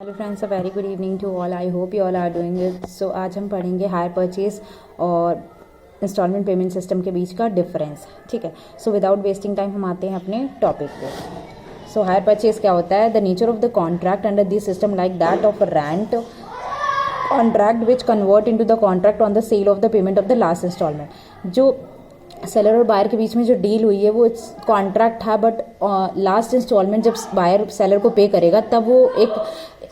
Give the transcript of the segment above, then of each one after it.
Hello friends, a very good evening to all. I hope you all are doing it. So आज हम पढ़ेंगे hire purchase और instalment payment system के बीच का डिफरेंस। ठीक है, सो विदाउट वेस्टिंग टाइम हम आते हैं अपने टॉपिक पे। सो हायर परचेज क्या होता है? The nature of the contract under this system like that of rent contract which convert into the contract on the sale of the payment of the last instalment. जो seller और buyer के बीच में जो deal हुई है वो contract था, बट लास्ट इंस्टॉलमेंट जब बायर सेलर को पे करेगा तब वो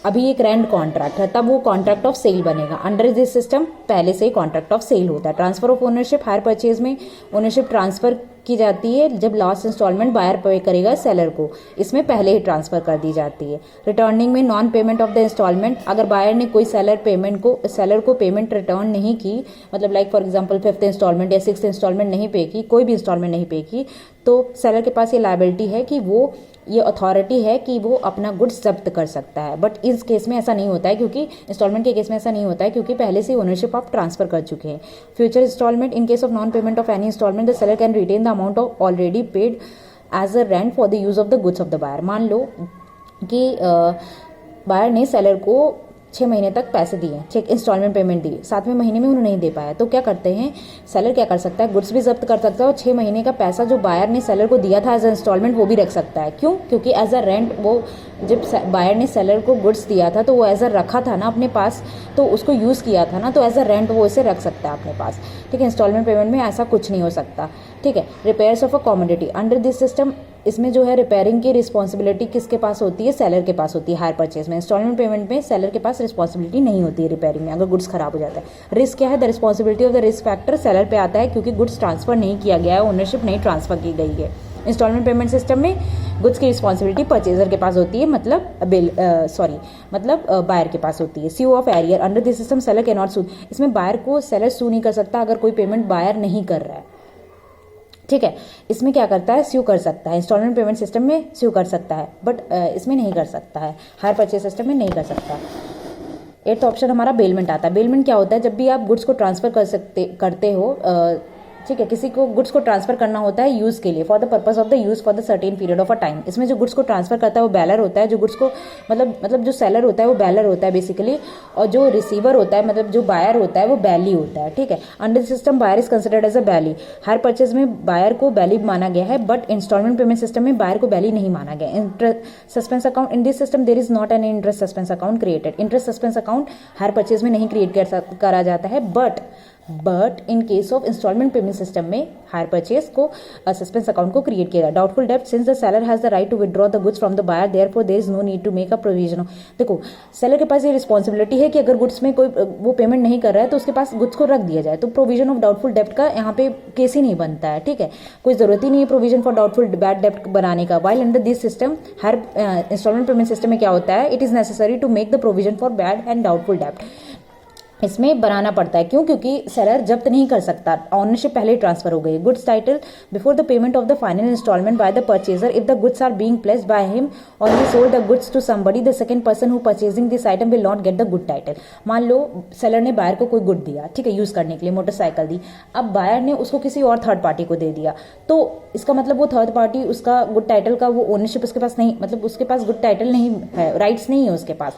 अभी एक रेंट कॉन्ट्रैक्ट है, तब वो कॉन्ट्रैक्ट ऑफ सेल बनेगा। अंडर दिस सिस्टम पहले से ही कॉन्ट्रैक्ट ऑफ सेल होता है। Transfer of ownership, higher purchase में ओनरशिप ट्रांसफर की जाती है जब लास्ट इंस्टॉलमेंट बायर पे करेगा सेलर को, इसमें पहले ही ट्रांसफर कर दी जाती है। रिटर्निंग में non payment of the instalment, अगर बायर ने कोई सेलर को पेमेंट रिटर्न नहीं की, मतलब like for example 5th instalment या 6th इंस्टॉलमेंट नहीं पे की, कोई भी इंस्टॉलमेंट नहीं पे की, तो सेलर के पास ये लायबिलिटी है कि वो ये अथॉरिटी है कि वो अपना गुड्स जब्त कर सकता है। बट इस केस में ऐसा नहीं होता है, क्योंकि इंस्टॉलमेंट के केस में ऐसा नहीं होता है, क्योंकि पहले से ओनरशिप आप ट्रांसफर कर चुके हैं। Future instalment, in case of non payment of any instalment the seller can retain the amount of already paid as a rent for the use of the goods of the buyer. मान लो कि buyer ने seller को 6 महीने तक पैसे दिए, check instalment payment दी, 7वें महीने में उन्होंने नहीं दे पाया, तो क्या करते हैं, सेलर क्या कर सकता है, गुड्स भी जब्त कर सकता है और 6 महीने का पैसा जो बायर ने सेलर को दिया था एज अ इंस्टॉलमेंट वो भी रख सकता है। क्यों? क्योंकि एज अ रेंट वो जब बायर ने सेलर को गुड्स दिया था तो वो एज अ रखा था ना अपने पास, तो उसको यूज़ किया था ना, तो एज अ रेंट वो इसे रख सकता है अपने पास। ठीक है, इंस्टॉलमेंट पेमेंट में ऐसा कुछ नहीं हो सकता। ठीक है, repairs of a commodity, under this system इसमें जो है रिपेयरिंग की रिस्पॉन्सिबिलिटी किसके पास होती है? सेलर के पास होती है। हायर परचेज में, इंस्टॉलमेंट पेमेंट में सेलर के पास रिस्पॉन्सिबिलिटी नहीं होती है रिपेयरिंग में, अगर गुड्स खराब हो जाता है। रिस्क क्या है? The responsibility of the risk factor seller पे आता है, क्योंकि गुड्स ट्रांसफर नहीं किया गया है, ओनरशिप नहीं ट्रांसफर की गई है। इंस्टॉलमेंट पेमेंट सिस्टम में गुड्स की रिस्पॉन्सिबिलिटी परचेजर के पास होती है, मतलब बायर के पास होती है। C of arrear, under this system seller can not sue, इसमें बायर को सेलर सू नहीं कर सकता अगर कोई पेमेंट बायर नहीं कर रहा है। ठीक है, इसमें क्या करता है, स्यू कर सकता है। इंस्टॉलमेंट पेमेंट सिस्टम में स्यू कर सकता है, बट इसमें नहीं कर सकता है, हायर परचेज सिस्टम में नहीं कर सकता। 8th ऑप्शन हमारा बेलमेंट आता है। बेलमेंट क्या होता है? जब भी आप गुड्स को ट्रांसफर करते हो, ठीक है, किसी को गुड्स को ट्रांसफर करना होता है यूज़ के लिए, for the purpose of the use for the certain period of a time. इसमें जो गुड्स को ट्रांसफर करता है वो बैलर होता है, जो गुड्स को मतलब जो सेलर होता है वो बैलर होता है बेसिकली, और जो रिसीवर होता है मतलब जो बायर होता है वो बैली होता है। ठीक है, under system buyer is considered as a bailee. Hire purchase में बायर को बैली माना गया है, बट इंस्टॉलमेंट पेमेंट सिस्टम में बायर को बैली नहीं माना गया। Interest suspense account, in this system there is not an interest suspense account created. Interest suspense account hire purchase में नहीं क्रिएट करा जाता है, but in case of instalment payment system में हायर परचेज को सस्पेंस अकाउंट को create किया। Doubtful डेब्ट, since the seller has the right to withdraw the goods from the buyer, therefore there is no need to make a provision. देखो, seller के पास ये responsibility है कि अगर गुड्स में कोई वो पेमेंट नहीं कर रहा है तो उसके पास गुड्स को रख दिया जाए, तो प्रोविजन ऑफ डाउटफुल डेब्ट का यहाँ पे केस ही नहीं बनता है। ठीक है, कोई जरूरत ही नहीं है प्रोविजन फॉर डाउटफुल बैड डेब्ट बनाने का। While under this system, hire instalment payment system में क्या होता है, it is necessary to make the provision for bad and doubtful डेब्ट। इसमें बनाना पड़ता है, क्यों? क्योंकि सेलर जब्त नहीं कर सकता, ऑनरशिप पहले ही ट्रांसफर हो गई। Goods title, before the payment of the final installment by the purchaser, if the goods are being placed by him or he sold the goods to somebody, the second person who purchasing this item will not get the good title. मान लो seller ने buyer को कोई good दिया, ठीक है, use करने के लिए मोटरसाइकिल दी, अब बायर ने उसको किसी और थर्ड पार्टी को दे दिया, तो इसका मतलब वो थर्ड पार्टी उसका गुड टाइटल का वो ओनरशिप उसके पास नहीं, मतलब उसके पास गुड टाइटल नहीं है, राइट्स नहीं है उसके पास।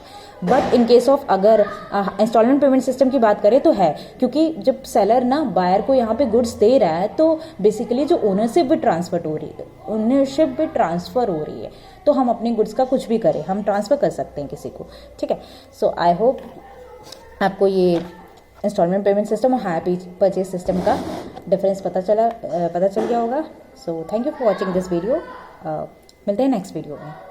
बट इन केस ऑफ अगर इंस्टॉलमेंट पेमेंट सिस्टम की बात करें तो है, क्योंकि जब सेलर ना बायर को यहाँ पे गुड्स दे रहा है तो बेसिकली जो ओनरशिप भी ट्रांसफर हो रही है, तो हम अपने गुड्स का कुछ भी करें, हम ट्रांसफर कर सकते हैं किसी को। ठीक है, सो आई होप आपको ये इंस्टॉलमेंट पेमेंट सिस्टम और हायर परचेज सिस्टम का डिफरेंस पता चल गया होगा। So thank you for watching this video. मिलते हैं नेक्स्ट वीडियो में।